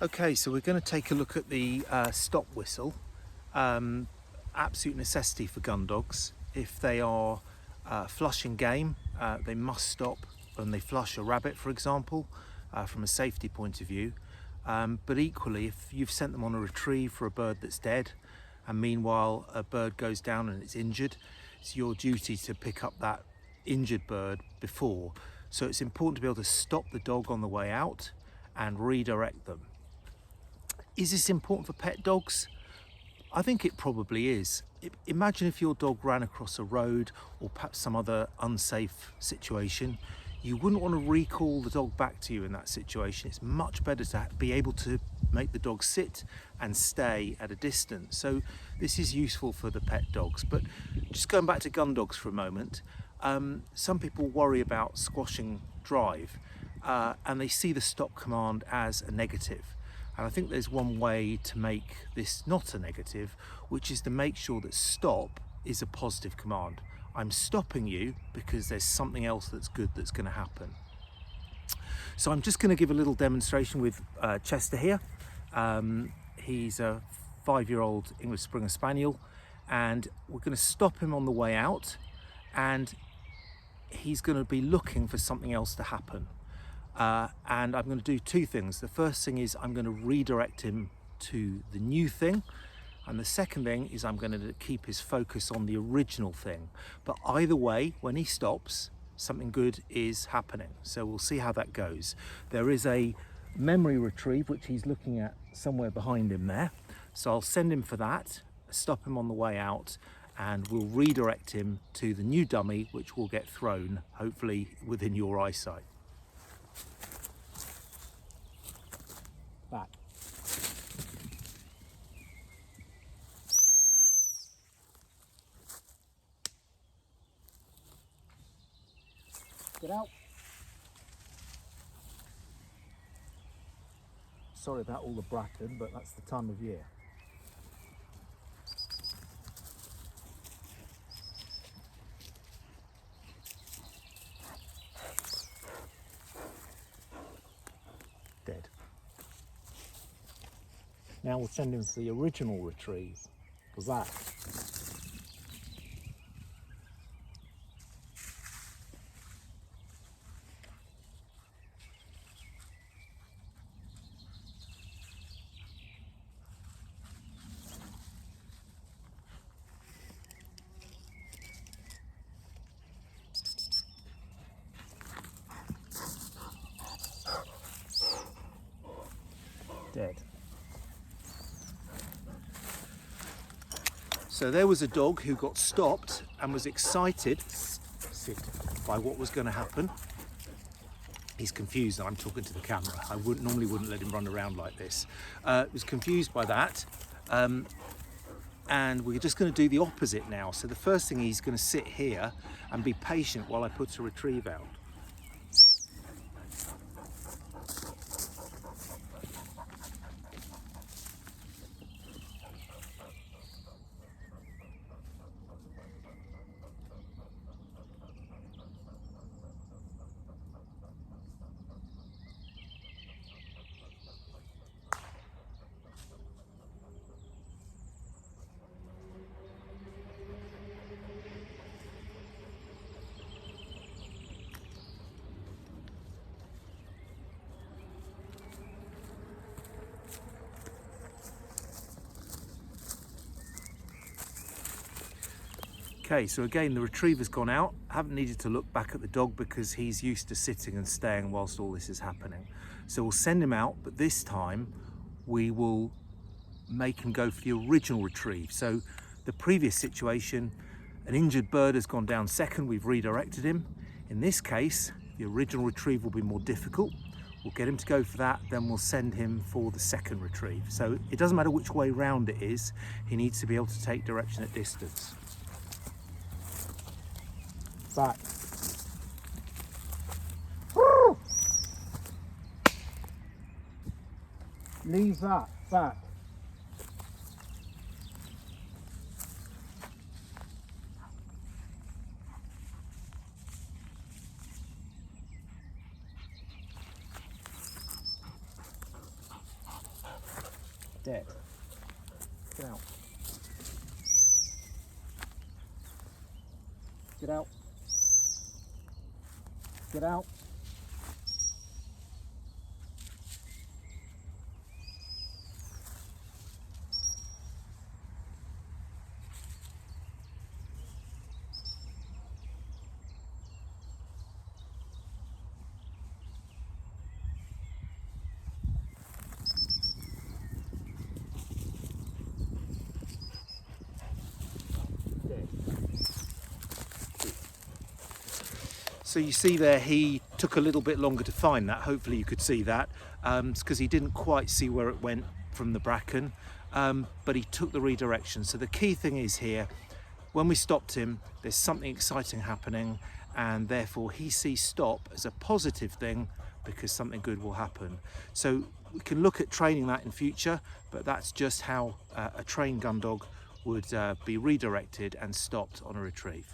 Okay, so we're going to take a look at the stop whistle. Absolute necessity for gun dogs. If they are flushing game, they must stop when they flush a rabbit, for example, from a safety point of view. But equally, if you've sent them on a retrieve for a bird that's dead, and meanwhile a bird goes down and it's injured, it's your duty to pick up that injured bird before. So it's important to be able to stop the dog on the way out and redirect them. Is this important for pet dogs? I think it probably is. Imagine if your dog ran across a road or perhaps some other unsafe situation. You wouldn't want to recall the dog back to you in that situation. It's much better to be able to make the dog sit and stay at a distance. So this is useful for the pet dogs. But just going back to gun dogs for a moment, some people worry about squashing drive and they see the stop command as a negative. And I think there's one way to make this not a negative, which is to make sure that stop is a positive command. I'm stopping you because there's something else that's good that's going to happen. So I'm just going to give a little demonstration with Chester here. He's a 5-year-old English Springer Spaniel, and we're going to stop him on the way out, and he's going to be looking for something else to happen. And I'm going to do two things. The first thing is I'm going to redirect him to the new thing, and the second thing is I'm going to keep his focus on the original thing. But either way, when he stops, something good is happening. So we'll see how that goes. There is a memory retrieve which he's looking at somewhere behind him there, so I'll send him for that, stop him on the way out, and we'll redirect him to the new dummy, which will get thrown hopefully within your eyesight. Back. Get out. Sorry about all the bracken, but that's the time of year. Dead. Now we'll send him to the original retrieve for that. Dead. So there was a dog who got stopped and was excited by what was going to happen. He's confused, and I'm talking to the camera. I normally wouldn't let him run around like this. Was confused by that, and we're just going to do the opposite now. So the first thing, he's going to sit here and be patient while I put a retrieve out. Okay, so again, the retriever's gone out. I haven't needed to look back at the dog because he's used to sitting and staying whilst all this is happening. So we'll send him out, but this time we will make him go for the original retrieve. So the previous situation, an injured bird has gone down second, we've redirected him. In this case, the original retrieve will be more difficult. We'll get him to go for that, then we'll send him for the second retrieve. So it doesn't matter which way round it is, he needs to be able to take direction at distance. Back. Leave that back. Dead. Get out. Get out. Get out. So you see there, he took a little bit longer to find that. Hopefully you could see that. It's because he didn't quite see where it went from the bracken, but he took the redirection. So the key thing is here, when we stopped him, there's something exciting happening, and therefore he sees stop as a positive thing because something good will happen. So we can look at training that in future, but that's just how a trained gun dog would be redirected and stopped on a retrieve.